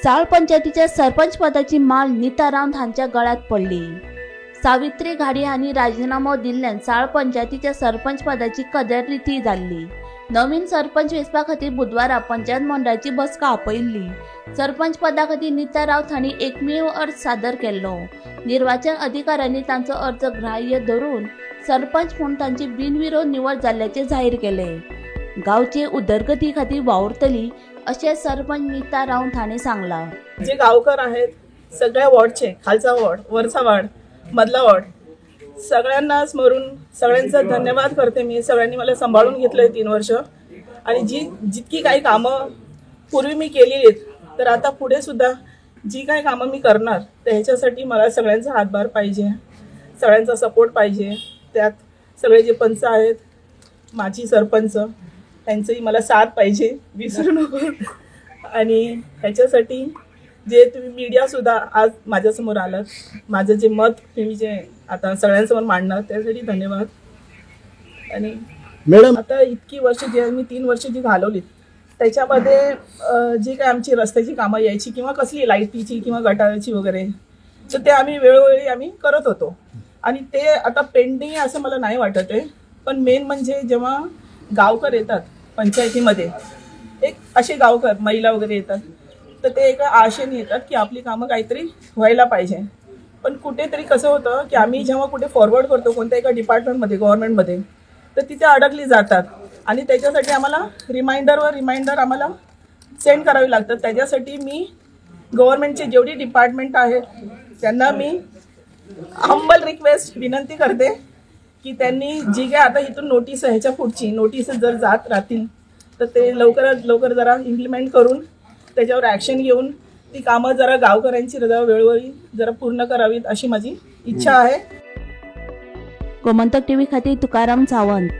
चाळ पंचायतीच्या सरपंच पदाची माळ नीता राऊत हांच्या गळ्यात पडली। सावित्री घाडी हांनी राजीनामो दिल्ल्यान चाळ पंचायतीच्या सरपंच पदाची कदररीती जाल्ली। नवीन सरपंच वेंचपा खातीर बुधवारा पंचायत मंडळाची बसका आपयल्ली। सरपंच पदा खातीर नीता राऊत हांणी एकमेव अर्ज सादर केल्लो। निर्वाचन अधिकाऱ्यांनी तांचो अर्ज ग्राह्य धरून सरपंच म्हणून तांची बिनविरोध निवड जाल्ल्याचे जाहीर केले। गावचे उदरगती खातीर वावुरतली अशें सरपंच नीता राऊत हांणी सांगला। जे गावकर आहेत सगळ्या वॉर्डचे, खालचा वॉर्ड, वरचा वॉर्ड, मधला वॉर्ड, सगळ्यांना स्मरून सगळ्यांचा धन्यवाद करते मी। सगळ्यांनी मला सांभाळून घेतलंय 3 वर्ष आणि जितकी काही कामं पूर्वी मी केलेली आहेत तर आता पुढे सुद्धा जी काही कामं मी करणार तर ह्याच्यासाठी मला सगळ्यांचा हातभार पाहिजे, सगळ्यांचा सपोर्ट पाहिजे। त्यात सगळे जे पंच आहेत, माजी सरपंच, त्यांचंही मला साथ पाहिजे, विसरू नको। आणि ह्याच्यासाठी जे तुम्ही मीडिया सुद्धा आज माझ्यासमोर आलात, माझं जे मत तुम्ही जे आता सगळ्यांसमोर मांडणार त्यासाठी धन्यवाद। आणि मॅडम आता इतकी वर्ष जे मी 3 वर्ष जी घालवली त्याच्यामध्ये जी काय आमची रस्त्याची कामं यायची किंवा कसली लाईटीची किंवा गटाराची वगैरे तर ते आम्ही वेळोवेळी आम्ही करत होतो आणि ते आता पेंडिंग आहे असं मला नाही वाटत आहे। पण मेन म्हणजे जेव्हा गावकर येतात पंचायतीमध्ये, एक असे गावकर महिला वगैरे येतात तर ते एका आशेने येतात की आपली कामं काहीतरी व्हायला पाहिजे। पण कुठेतरी कसं होतं की आम्ही जेव्हा कुठे फॉरवर्ड करतो कोणत्या एका डिपार्टमेंटमध्ये, गव्हर्नमेंटमध्ये, तर तिथे अडकली जातात आणि त्याच्यासाठी आम्हाला रिमाइंडर आम्हाला सेंड करावी लागतात। त्याच्यासाठी मी गव्हर्नमेंटचे जेवढी डिपार्टमेंट आहेत त्यांना मी हंबल रिक्वेस्ट विनंती करते की त्यांनी जी काय आता इथून नोटीस आहे ह्याच्या पुढची नोटीस जर जात राहतील तर ते लवकरात लवकर जरा इम्प्लिमेंट करून त्याच्यावर ॲक्शन घेऊन ती कामं जरा गावकऱ्यांची वेळोवेळी जरा पूर्ण करावीत अशी माझी इच्छा आहे। गोमंतक टीव्ही खातीर तुकाराम सावंत।